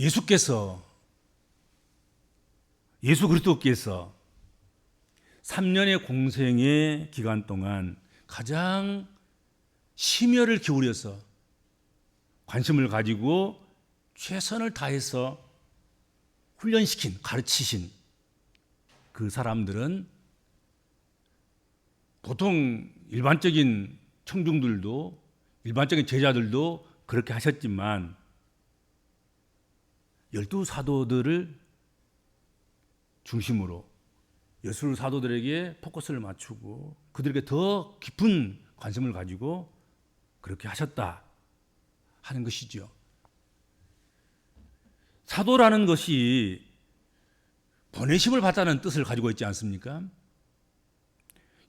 예수 그리스도께서 3년의 공생의 기간 동안 가장 심혈을 기울여서 관심을 가지고 최선을 다해서 훈련시킨, 가르치신 그 사람들은 보통 일반적인 청중들도, 일반적인 제자들도 그렇게 하셨지만 12사도들을 중심으로 예수 사도들에게 포커스를 맞추고 그들에게 더 깊은 관심을 가지고 그렇게 하셨다 하는 것이죠. 사도라는 것이 보내심을 받다는 뜻을 가지고 있지 않습니까?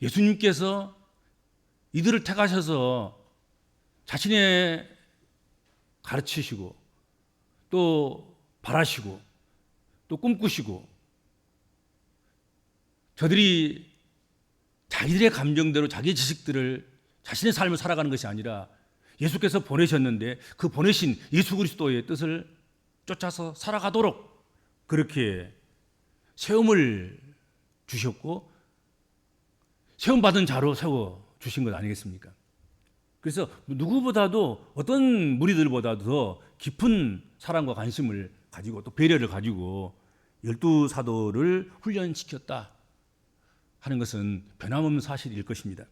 예수님께서 이들을 택하셔서 자신의 가르치시고 또 바라시고 또 꿈꾸시고 저들이 자기들의 감정대로 자기의 지식들을 자신의 삶을 살아가는 것이 아니라 예수께서 보내셨는데 그 보내신 예수 그리스도의 뜻을 쫓아서 살아가도록 그렇게 세움을 주셨고 세움받은 자로 세워주신 것 아니겠습니까? 그래서 누구보다도 어떤 무리들보다도 더 깊은 사랑과 관심을 가지고 또 배려를 가지고 12사도를 훈련시켰다 하는 것은 변함없는 사실일 것입니다.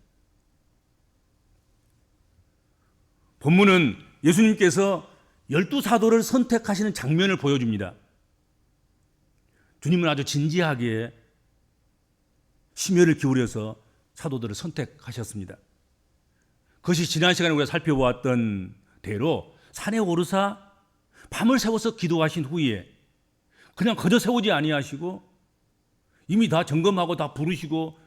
본문은 예수님께서 12사도를 선택하시는 장면을 보여줍니다. 주님은 아주 진지하게 심혈을 기울여서 사도들을 선택하셨습니다. 그것이 지난 시간에 우리가 살펴보았던 대로 산에 오르사 밤을 새워서 기도하신 후에 그냥 거저 세우지 아니하시고 이미 다 점검하고 다 부르시고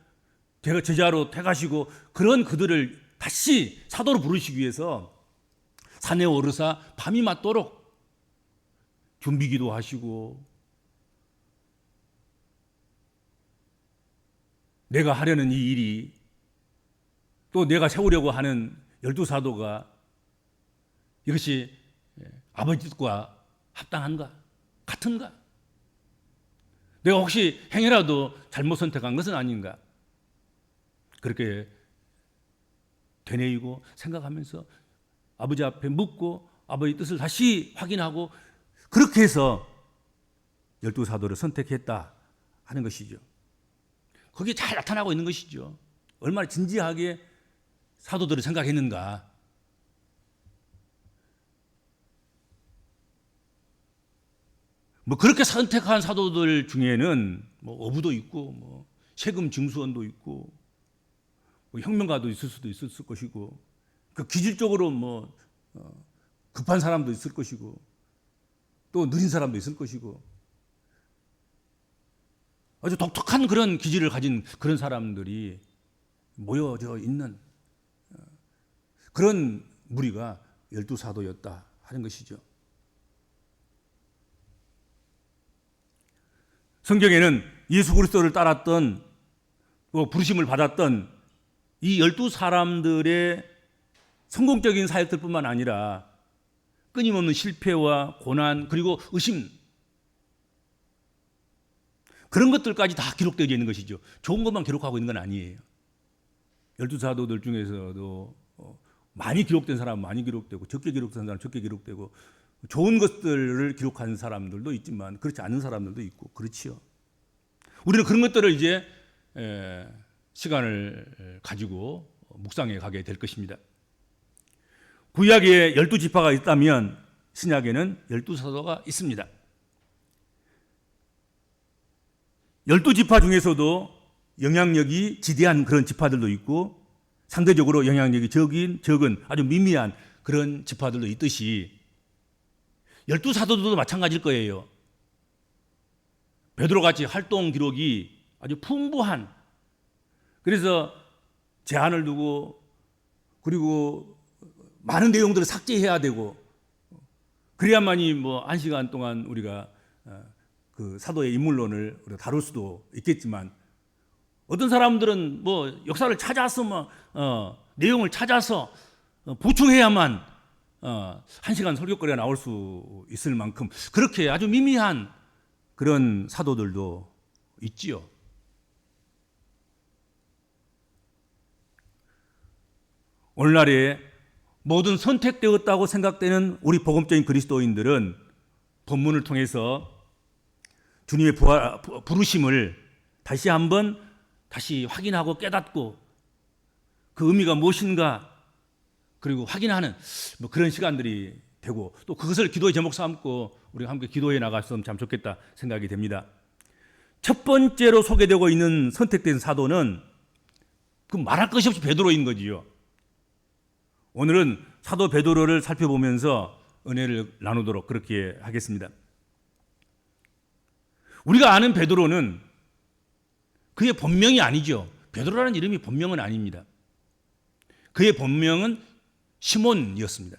제가 제자로 택하시고 그런 그들을 다시 사도로 부르시기 위해서 산에 오르사 밤이 맞도록 준비기도 하시고 내가 하려는 이 일이 또 내가 세우려고 하는 12사도가 이것이 아버지 뜻과 합당한가? 같은가? 내가 혹시 행여라도 잘못 선택한 것은 아닌가? 그렇게 되뇌이고 생각하면서 아버지 앞에 묻고 아버지 뜻을 다시 확인하고 그렇게 해서 12사도를 선택했다 하는 것이죠. 거기에 잘 나타나고 있는 것이죠. 얼마나 진지하게 사도들을 생각했는가. 뭐 그렇게 선택한 사도들 중에는 뭐 어부도 있고 뭐 세금 징수원도 있고 뭐 혁명가도 있을 수도 있을 것이고 그 기질적으로 뭐 급한 사람도 있을 것이고 또 느린 사람도 있을 것이고 아주 독특한 그런 기질을 가진 그런 사람들이 모여져 있는 그런 무리가 12사도였다 하는 것이죠. 성경에는 예수 그리스도를 따랐던 부르심을 받았던 이 12사람들의 성공적인 사역들뿐만 아니라 끊임없는 실패와 고난 그리고 의심 그런 것들까지 다 기록되어 있는 것이죠. 좋은 것만 기록하고 있는 건 아니에요. 12사도들 중에서도 많이 기록된 사람은 많이 기록되고 적게 기록된 사람은 적게 기록되고 좋은 것들을 기록한 사람들도 있지만 그렇지 않은 사람들도 있고 그렇지요. 우리는 그런 것들을 이제 시간을 가지고 묵상해 가게 될 것입니다. 구약에 12지파가 있다면 신약에는 12사도가 있습니다. 12지파 중에서도 영향력이 지대한 그런 지파들도 있고 상대적으로 영향력이 적은 아주 미미한 그런 지파들도 있듯이 12사도들도 마찬가지일 거예요. 베드로같이 활동 기록이 아주 풍부한 그래서 제한을 두고 그리고 많은 내용들을 삭제해야 되고 그래야만이 뭐 1시간 동안 우리가 그 사도의 인물론을 우리가 다룰 수도 있겠지만 어떤 사람들은 뭐 역사를 찾아서 내용을 찾아서 보충해야만 한 시간 설교거리가 나올 수 있을 만큼 그렇게 아주 미미한 그런 사도들도 있지요. 오늘날에 모든 선택되었다고 생각되는 우리 복음적인 그리스도인들은 본문을 통해서 주님의 부르심을 다시 한번 확인하고 깨닫고 그 의미가 무엇인가 그리고 확인하는 그런 시간들이 되고 또 그것을 기도의 제목 삼고 우리가 함께 기도해 나갔으면 참 좋겠다 생각이 됩니다. 첫 번째로 소개되고 있는 선택된 사도는 그 말할 것이 없이 베드로인 거지요. 오늘은 사도 베드로를 살펴보면서 은혜를 나누도록 그렇게 하겠습니다. 우리가 아는 베드로는 그의 본명이 아니죠. 베드로라는 이름이 본명은 아닙니다. 그의 본명은 시몬이었습니다.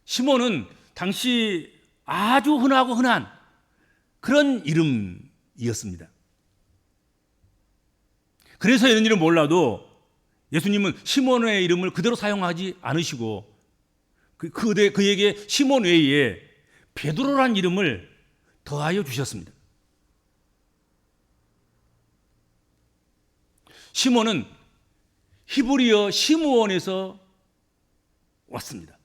시몬은 당시 아주 흔한 그런 이름이었습니다. 그래서 이런 이름 몰라도 예수님은 시몬의 이름을 그대로 사용하지 않으시고 그에게 시몬 외에 베드로라는 이름을 더하여 주셨습니다. 시몬은 히브리어 시므온에서 왔습니다.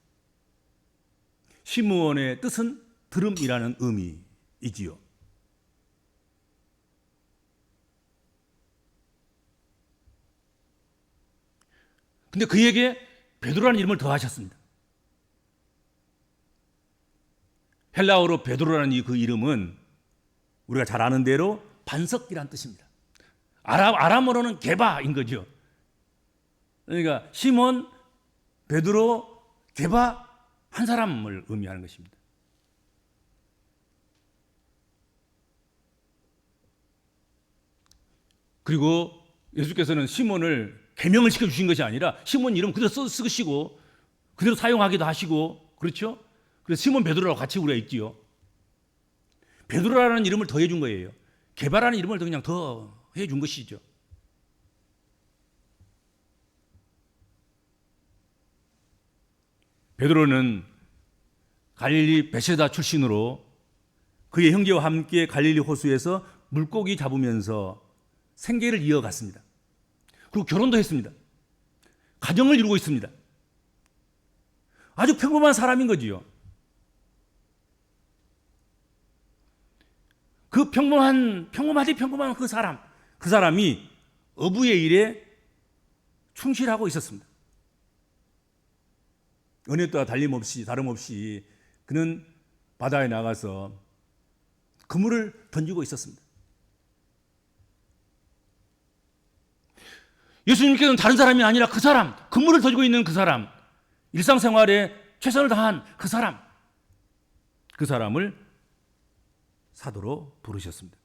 시므온의 뜻은 들음이라는 의미이지요. 근데 그에게 베드로라는 이름을 더하셨습니다. 헬라어로 베드로라는 그 이름은 우리가 잘 아는 대로 반석이란 뜻입니다. 아람어로는 게바인 거죠. 그러니까 시몬, 베드로, 게바 한 사람을 의미하는 것입니다. 그리고 예수께서는 시몬을 개명을 시켜주신 것이 아니라 시몬 이름 그대로 쓰시고 그대로 사용하기도 하시고 그렇죠? 그래서 시몬 베드로라고 같이 우리가 있지요. 베드로라는 이름을 더해 준 거예요. 게바라는 이름을 그냥 더해 준 것이죠. 베드로는 갈릴리 베세다 출신으로 그의 형제와 함께 갈릴리 호수에서 물고기 잡으면서 생계를 이어갔습니다. 그리고 결혼도 했습니다. 가정을 이루고 있습니다. 아주 평범한 사람인 거지요. 그 평범한 그 사람이 어부의 일에 충실하고 있었습니다. 은혜 또한 다름없이 그는 바다에 나가서 그물을 던지고 있었습니다. 예수님께서는 다른 사람이 아니라 그 사람, 그물을 던지고 있는 그 사람, 일상생활에 최선을 다한 그 사람을 사도로 부르셨습니다.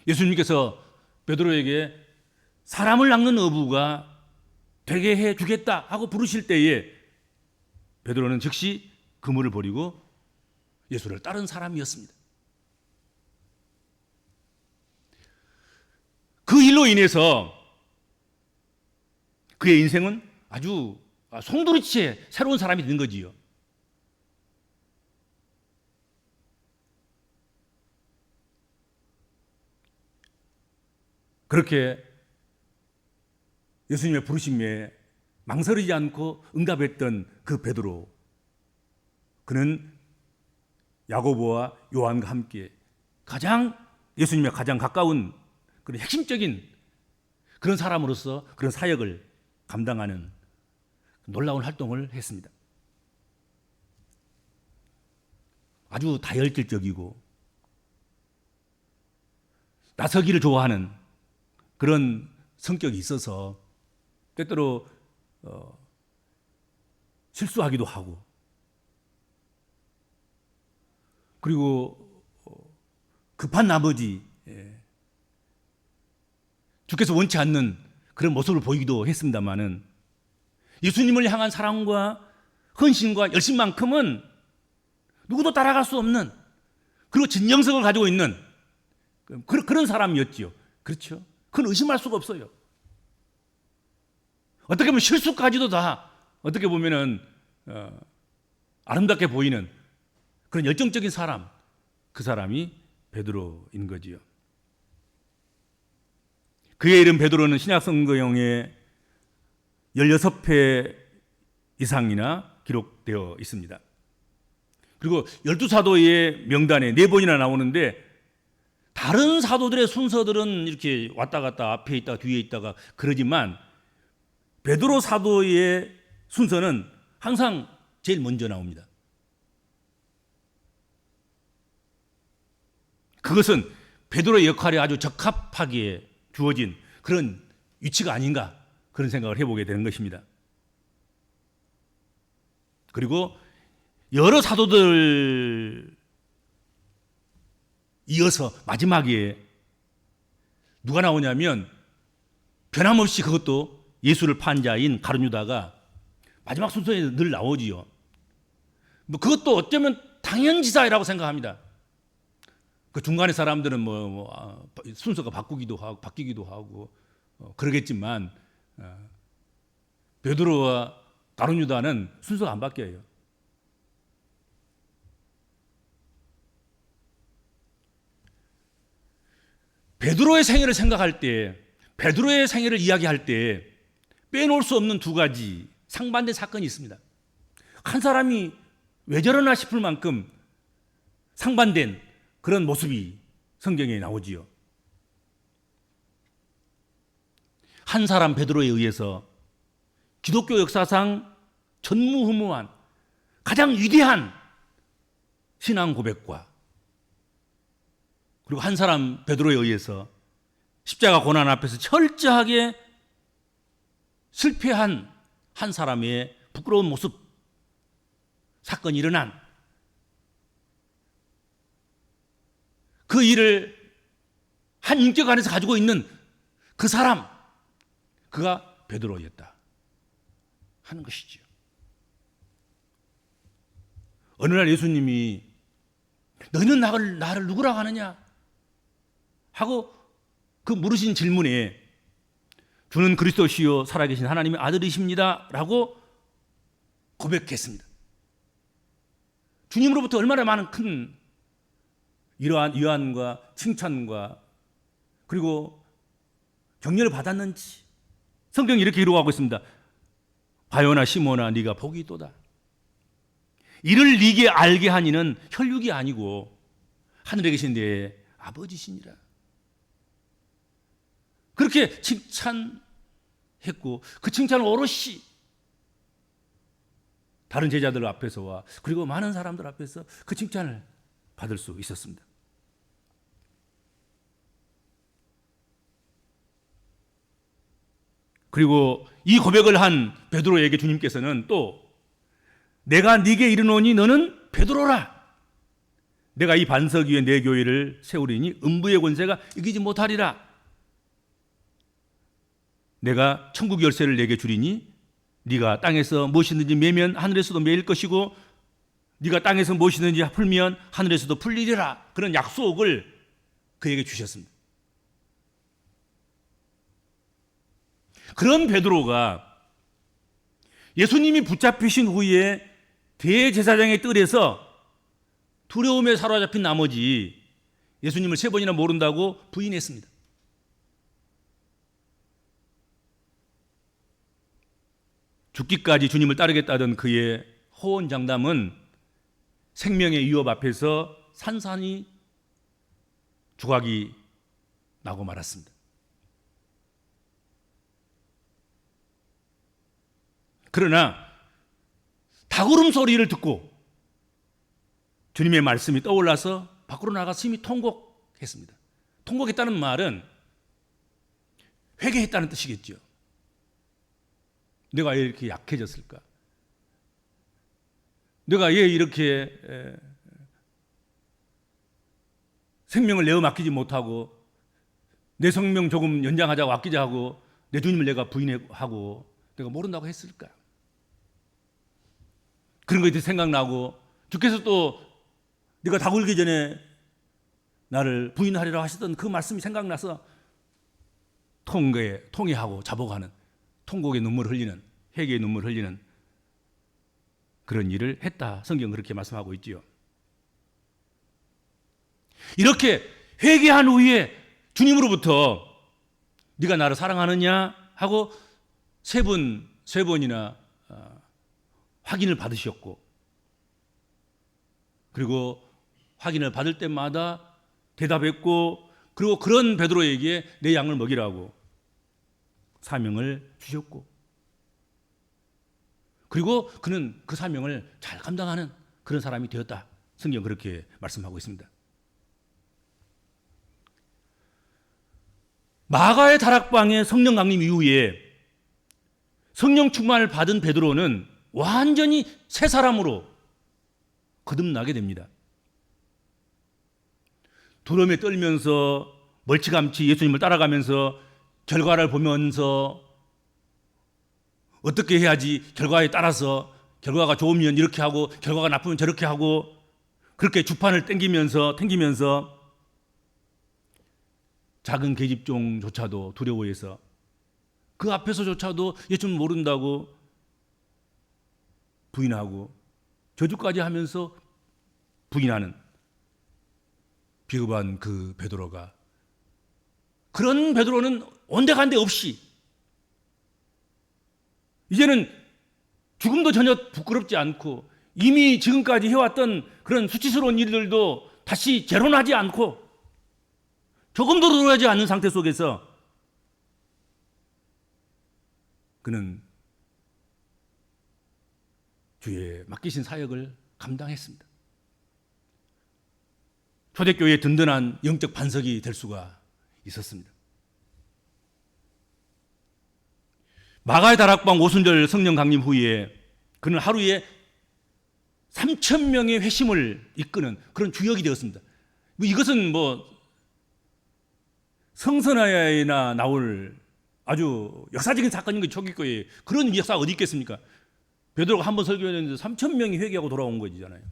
예수님께서 베드로에게 사람을 낚는 어부가 되게 해 주겠다 하고 부르실 때에 베드로는 즉시 그물을 버리고 예수를 따른 사람이었습니다. 그 일로 인해서 그의 인생은 아주 송두리째 새로운 사람이 된 거지요. 그렇게 예수님의 부르심에 망설이지 않고 응답했던 그 베드로, 그는 야고보와 요한과 함께 예수님의 가장 가까운 그런 핵심적인 그런 사람으로서 그런 사역을 감당하는 놀라운 활동을 했습니다. 아주 다혈질적이고 나서기를 좋아하는 그런 성격이 있어서 때때로 실수하기도 하고, 그리고 급한 나머지 주께서 원치 않는 그런 모습을 보이기도 했습니다마는 예수님을 향한 사랑과 헌신과 열심만큼은 누구도 따라갈 수 없는, 그리고 진정성을 가지고 있는 그런 사람이었지요. 그렇죠? 그건 의심할 수가 없어요. 어떻게 보면 실수까지도 다 어떻게 보면은 아름답게 보이는 그런 열정적인 사람, 그 사람이 베드로인 거지요. 그의 이름 베드로는 신약성경에 16회 이상이나 기록되어 있습니다. 그리고 12사도의 명단에 4번이나 나오는데 다른 사도들의 순서들은 이렇게 왔다 갔다 앞에 있다가 뒤에 있다가 그러지만 베드로 사도의 순서는 항상 제일 먼저 나옵니다. 그것은 베드로의 역할에 아주 적합하게 주어진 그런 위치가 아닌가 그런 생각을 해보게 되는 것입니다. 그리고 여러 사도들 이어서 마지막에 누가 나오냐면 변함없이 그것도 예수를 판 자인 가룟 유다가 마지막 순서에 늘 나오지요. 뭐 그것도 어쩌면 당연지사라고 생각합니다. 그 중간에 사람들은 순서가 바뀌기도 하고 그러겠지만 베드로와 가룟 유다는 순서가 안 바뀌어요. 베드로의 생애를 생각할 때, 베드로의 생애를 이야기할 때 빼놓을 수 없는 두 가지 상반된 사건이 있습니다. 한 사람이 왜 저러나 싶을 만큼 상반된 그런 모습이 성경에 나오지요. 한 사람 베드로에 의해서 기독교 역사상 전무후무한 가장 위대한 신앙 고백과 그리고 한 사람 베드로에 의해서 십자가 고난 앞에서 철저하게 실패한 한 사람의 부끄러운 모습, 사건이 일어난 그 일을 한 인격 안에서 가지고 있는 그 사람, 그가 베드로였다 하는 것이지요. 어느 날 예수님이 너희는 나를 누구라고 하느냐 하고 그 물으신 질문에 주는 그리스도시요 살아계신 하나님의 아들이십니다 라고 고백했습니다. 주님으로부터 얼마나 많은 큰 이러한 위안과 칭찬과 그리고 격려를 받았는지 성경이 이렇게 기록하고 있습니다. 바요나 시몬아 네가 복이 있도다. 이를 네게 알게 한 이는 혈육이 아니고 하늘에 계신 내 아버지시니라. 그렇게 칭찬했고 그 칭찬을 오롯이 다른 제자들 앞에서와 그리고 많은 사람들 앞에서 그 칭찬을 받을 수 있었습니다. 그리고 이 고백을 한 베드로에게 주님께서는 또 내가 네게 이르노니 너는 베드로라. 내가 이 반석 위에 내 교회를 세우리니 음부의 권세가 이기지 못하리라. 내가 천국 열쇠를 내게 주리니 네가 땅에서 무엇이든지 매면 하늘에서도 매일 것이고 네가 땅에서 무엇이든지 풀면 하늘에서도 풀리리라. 그런 약속을 그에게 주셨습니다. 그런 베드로가 예수님이 붙잡히신 후에 대제사장의 뜰에서 두려움에 사로잡힌 나머지 예수님을 3번이나 모른다고 부인했습니다. 죽기까지 주님을 따르겠다던 그의 호언장담은 생명의 위협 앞에서 산산이 조각이 나고 말았습니다. 그러나 닭울음 소리를 듣고 주님의 말씀이 떠올라서 밖으로 나가서 이미 통곡했습니다. 통곡했다는 말은 회개했다는 뜻이겠죠. 내가 왜 이렇게 약해졌을까? 내가 왜 이렇게 생명을 내어 맡기지 못하고 내 생명 조금 연장하자고 아끼자 하고 내 주님을 내가 부인하고 내가 모른다고 했을까? 그런 것이 생각나고 주께서 또 네가 닭 울기 전에 나를 부인하리라 하시던 그 말씀이 생각나서 통회하고 자복하는 통곡의 눈물을 흘리는, 회개의 눈물을 흘리는 그런 일을 했다. 성경 그렇게 말씀하고 있지요. 이렇게 회개한 후에 주님으로부터 네가 나를 사랑하느냐 하고 세 번이나 확인을 받으셨고, 그리고 확인을 받을 때마다 대답했고, 그리고 그런 베드로에게 내 양을 먹이라고 사명을 주셨고, 그리고 그는 그 사명을 잘 감당하는 그런 사람이 되었다. 성경 그렇게 말씀하고 있습니다. 마가의 다락방에 성령 강림 이후에 성령 충만을 받은 베드로는 완전히 새 사람으로 거듭나게 됩니다. 두려움에 떨면서 멀찌감치 예수님을 따라가면서 결과를 보면서 어떻게 해야지 결과에 따라서 결과가 좋으면 이렇게 하고 결과가 나쁘면 저렇게 하고 그렇게 주판을 땡기면서 작은 계집종조차도 두려워해서 그 앞에서조차도 예수님 모른다고 부인하고 저주까지 하면서 부인하는 비겁한 그 베드로가, 그런 베드로는 온데간데 없이 이제는 죽음도 전혀 부끄럽지 않고 이미 지금까지 해왔던 그런 수치스러운 일들도 다시 재론하지 않고 조금도 놀라지 않는 상태 속에서 그는 주의 맡기신 사역을 감당했습니다. 초대교회의 든든한 영적 반석이 될 수가 있었습니다. 마가의 다락방 오순절 성령 강림 후에 그는 하루에 3,000명의 회심을 이끄는 그런 주역이 되었습니다. 이것은 성서나에나 나올 아주 역사적인 사건인 게 초기교회. 그런 역사가 어디 있겠습니까? 베드로가 한 번 설교했는데 3,000명이 회개하고 돌아온 거잖아요.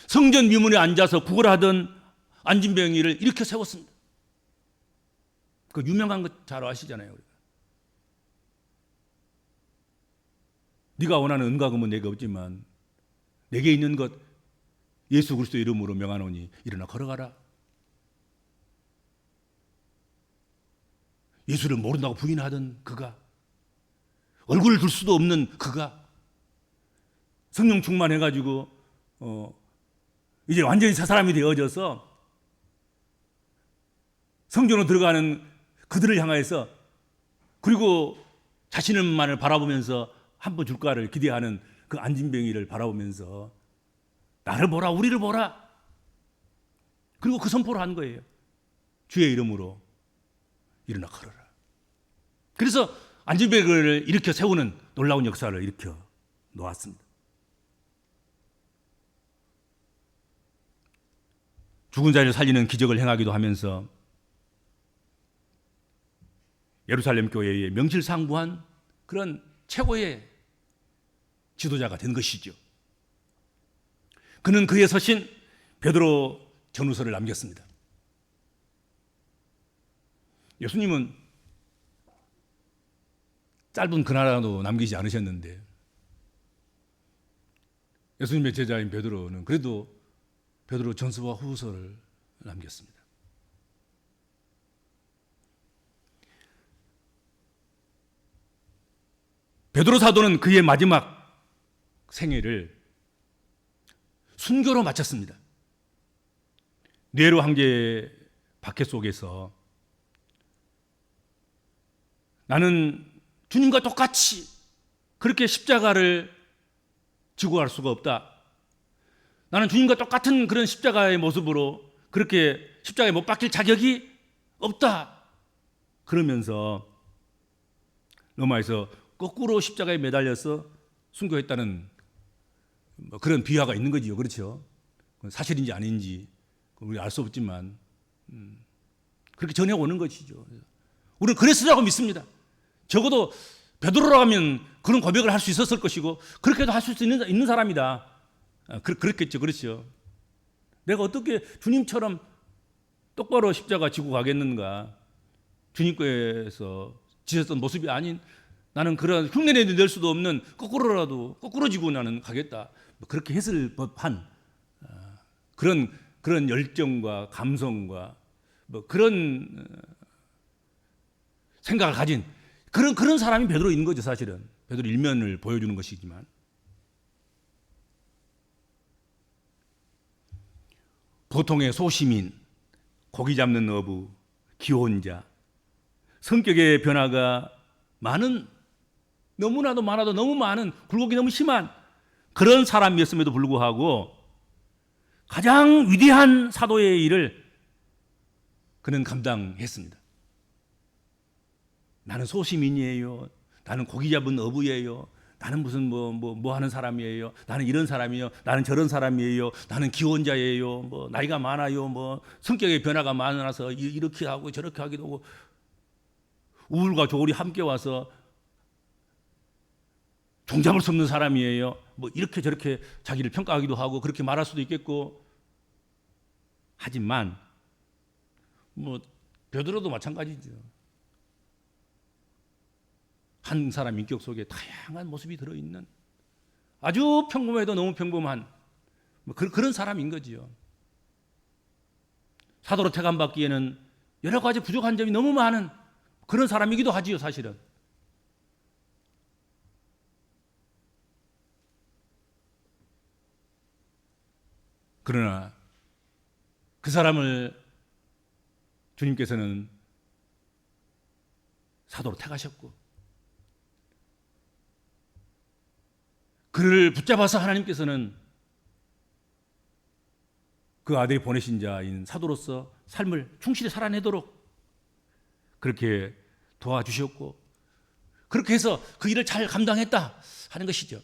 성전 미문에 앉아서 구걸하던 안진뱅이를 일으켜 세웠습니다. 그 유명한 거 잘 아시잖아요. 네가 원하는 은과 금은 내게 없지만 내게 있는 것 예수 그리스도 이름으로 명하노니 일어나 걸어가라. 예수를 모른다고 부인하던 그가, 얼굴을 들 수도 없는 그가 성령 충만해가지고 이제 완전히 새 사람이 되어져서 성전으로 들어가는 그들을 향해서, 그리고 자신만을 바라보면서 한 번 줄까를 기대하는 그 안진뱅이를 바라보면서 나를 보라, 우리를 보라. 그리고 그 선포를 한 거예요. 주의 이름으로 일어나 걸어라. 그래서 안진뱅이를 일으켜 세우는 놀라운 역사를 일으켜 놓았습니다. 죽은 자를 살리는 기적을 행하기도 하면서 예루살렘 교회의 명실상부한 그런 최고의 지도자가 된 것이죠. 그는 그의 서신 베드로 전후서를 남겼습니다. 예수님은 짧은 글하나도 남기지 않으셨는데 예수님의 제자인 베드로는 그래도 베드로 전서와 후서를 남겼습니다. 베드로 사도는 그의 마지막 생애를 순교로 마쳤습니다. 네로 황제 박해 속에서 나는 주님과 똑같이 그렇게 십자가를 지고 갈 수가 없다. 나는 주님과 똑같은 그런 십자가의 모습으로 그렇게 십자가에 못 박힐 자격이 없다. 그러면서 로마에서 거꾸로 십자가에 매달려서 순교했다는 그런 비화가 있는 거지요. 그렇죠? 사실인지 아닌지 우리 알 수 없지만 그렇게 전해오는 것이죠. 우리는 그랬으라고 믿습니다. 적어도 베드로라면 그런 고백을 할 수 있었을 것이고 그렇게도 할 수 있는 사람이다. 그렇겠죠. 그렇죠. 내가 어떻게 주님처럼 똑바로 십자가 지고 가겠는가. 주님께서 지었던 모습이 아닌 나는 그런 흉내내 낼 수도 없는 거꾸로지고 나는 가겠다. 뭐 그렇게 했을 법한 그런 열정과 감성과 뭐 그런 생각을 가진 그런 사람이 베드로인 거죠. 사실은 베드로 일면을 보여주는 것이지만 보통의 소시민, 고기 잡는 어부, 기혼자, 성격의 변화가 많은, 너무나도 많아도 너무 많은, 굴곡이 너무 심한 그런 사람이었음에도 불구하고 가장 위대한 사도의 일을 그는 감당했습니다. 나는 소시민이에요. 나는 고기 잡은 어부예요. 나는 무슨 뭐 하는 사람이에요. 나는 이런 사람이에요. 나는 저런 사람이에요. 나는 기혼자예요. 뭐 나이가 많아요. 뭐 성격의 변화가 많아서 이렇게 하고 저렇게 하기도 하고 우울과 조울이 함께 와서 종잡을 수 없는 사람이에요. 뭐 이렇게 저렇게 자기를 평가하기도 하고 그렇게 말할 수도 있겠고 하지만 뭐 베드로도 마찬가지죠. 한 사람 인격 속에 다양한 모습이 들어있는 아주 평범해도 너무 평범한 뭐 그런 사람인 거지요. 사도로 택함받기에는 여러 가지 부족한 점이 너무 많은 그런 사람이기도 하지요. 사실은 그러나 그 사람을 주님께서는 사도로 택하셨고 그를 붙잡아서 하나님께서는 그 아들이 보내신 자인 사도로서 삶을 충실히 살아내도록 그렇게 도와주셨고 그렇게 해서 그 일을 잘 감당했다 하는 것이죠.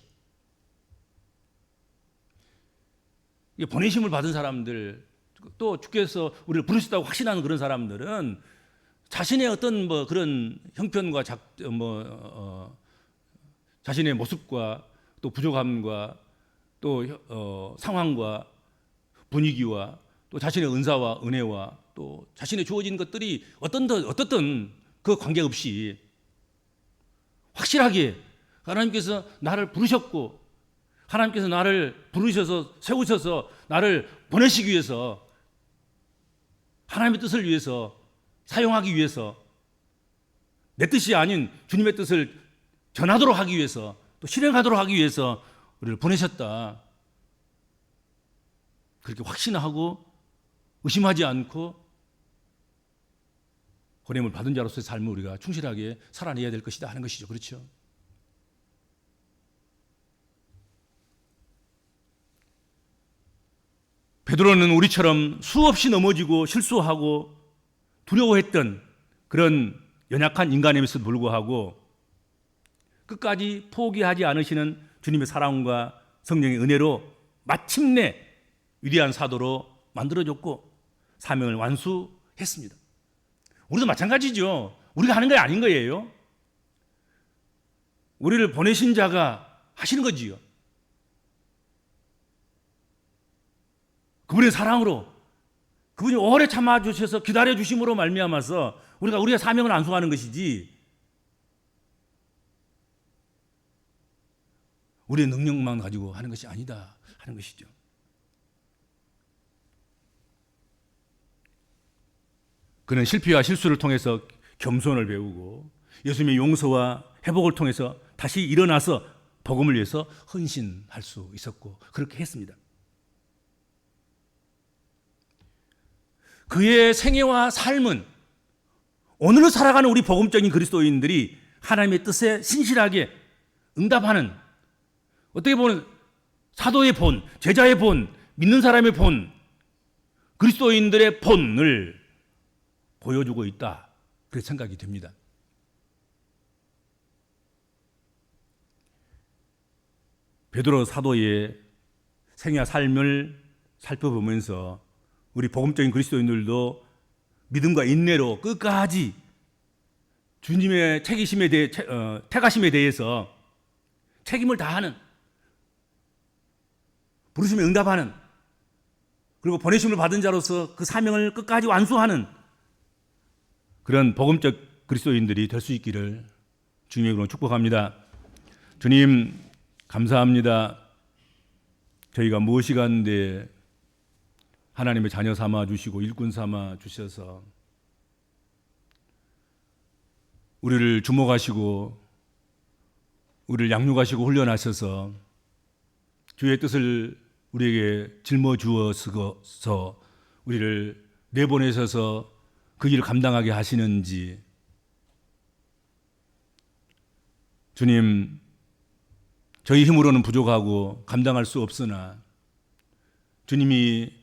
보내심을 받은 사람들 또 주께서 우리를 부르셨다고 확신하는 그런 사람들은 자신의 어떤 뭐 그런 형편과 자신의 모습과 또 부족함과 또 상황과 분위기와 또 자신의 은사와 은혜와 또 자신의 주어진 것들이 어떻든 그 관계없이 확실하게 하나님께서 나를 부르셨고 하나님께서 나를 부르셔서 세우셔서 나를 보내시기 위해서 하나님의 뜻을 위해서 사용하기 위해서 내 뜻이 아닌 주님의 뜻을 전하도록 하기 위해서 또 실행하도록 하기 위해서 우리를 보내셨다. 그렇게 확신하고 의심하지 않고 보냄을 받은 자로서의 삶을 우리가 충실하게 살아내야 될 것이다 하는 것이죠. 그렇죠? 베드로는 우리처럼 수없이 넘어지고 실수하고 두려워했던 그런 연약한 인간임에도 불구하고 끝까지 포기하지 않으시는 주님의 사랑과 성령의 은혜로 마침내 위대한 사도로 만들어졌고 사명을 완수했습니다. 우리도 마찬가지죠. 우리가 하는 게 아닌 거예요. 우리를 보내신 자가 하시는 거지요. 그분의 사랑으로 그분이 오래 참아주셔서 기다려주심으로 말미암아서 우리가 사명을 완수하는 것이지 우리의 능력만 가지고 하는 것이 아니다 하는 것이죠. 그는 실패와 실수를 통해서 겸손을 배우고 예수님의 용서와 회복을 통해서 다시 일어나서 복음을 위해서 헌신할 수 있었고 그렇게 했습니다. 그의 생애와 삶은 오늘을 살아가는 우리 복음적인 그리스도인들이 하나님의 뜻에 신실하게 응답하는 어떻게 보면 사도의 본, 제자의 본, 믿는 사람의 본, 그리스도인들의 본을 보여주고 있다. 그렇게 생각이 됩니다. 베드로 사도의 생애와 삶을 살펴보면서 우리 복음적인 그리스도인들도 믿음과 인내로 끝까지 주님의 택하심에 대해서 책임을 다하는 부르심에 응답하는 그리고 보내심을 받은 자로서 그 사명을 끝까지 완수하는 그런 복음적 그리스도인들이 될 수 있기를 주님의 이름으로 축복합니다. 주님 감사합니다. 저희가 무엇이 가는데 하나님의 자녀 삼아 주시고 일꾼 삼아 주셔서 우리를 주목하시고 우리를 양육하시고 훈련하셔서 주의 뜻을 우리에게 짊어 주어서 우리를 내보내셔서 그 일을 감당하게 하시는지 주님, 저희 힘으로는 부족하고 감당할 수 없으나 주님이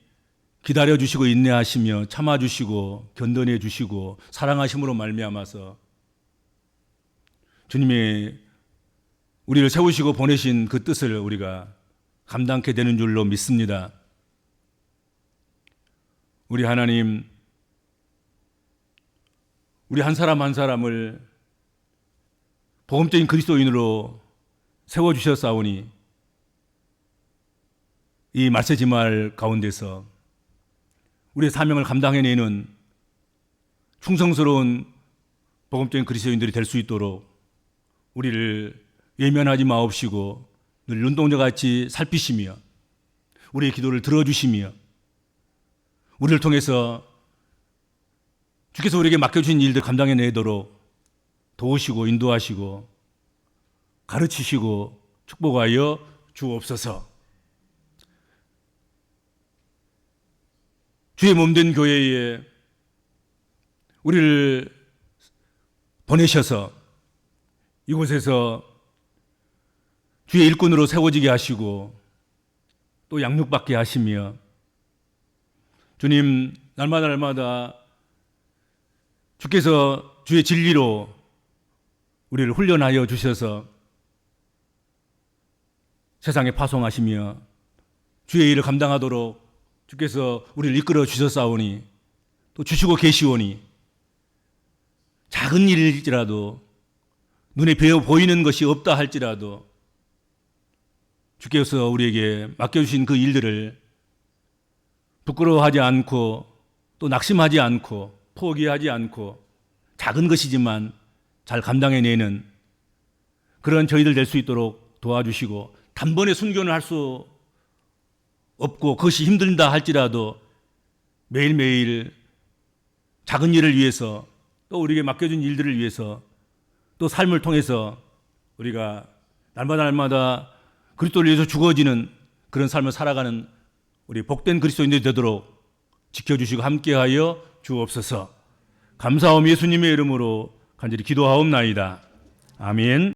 기다려 주시고 인내하시며 참아 주시고 견뎌내 주시고 사랑하심으로 말미암아서 주님의 우리를 세우시고 보내신 그 뜻을 우리가 감당케 되는 줄로 믿습니다. 우리 하나님, 우리 한 사람 한 사람을 복음적인 그리스도인으로 세워주셨사오니 이 말세지말 가운데서 우리의 사명을 감당해내는 충성스러운 복음적인 그리스도인들이 될 수 있도록 우리를 외면하지 마옵시고 늘 눈동자같이 살피시며 우리의 기도를 들어주시며 우리를 통해서 주께서 우리에게 맡겨주신 일들 감당해내도록 도우시고 인도하시고 가르치시고 축복하여 주옵소서. 주의 몸된 교회에 우리를 보내셔서 이곳에서 주의 일꾼으로 세워지게 하시고 또 양육받게 하시며 주님 날마다 주께서 주의 진리로 우리를 훈련하여 주셔서 세상에 파송하시며 주의 일을 감당하도록 주께서 우리를 이끌어 주셨사오니 또 주시고 계시오니 작은 일일지라도 눈에 배어 보이는 것이 없다 할지라도 주께서 우리에게 맡겨주신 그 일들을 부끄러워하지 않고 또 낙심하지 않고 포기하지 않고 작은 것이지만 잘 감당해내는 그런 저희들 될 수 있도록 도와주시고 단번에 순교는 할 수 없고 그것이 힘든다 할지라도 매일매일 작은 일을 위해서 또 우리에게 맡겨준 일들을 위해서 또 삶을 통해서 우리가 날마다 그리스도를 위해서 죽어지는 그런 삶을 살아가는 우리 복된 그리스도인들이 되도록 지켜주시고 함께하여 주옵소서. 감사하며 예수님의 이름으로 간절히 기도하옵나이다. 아멘.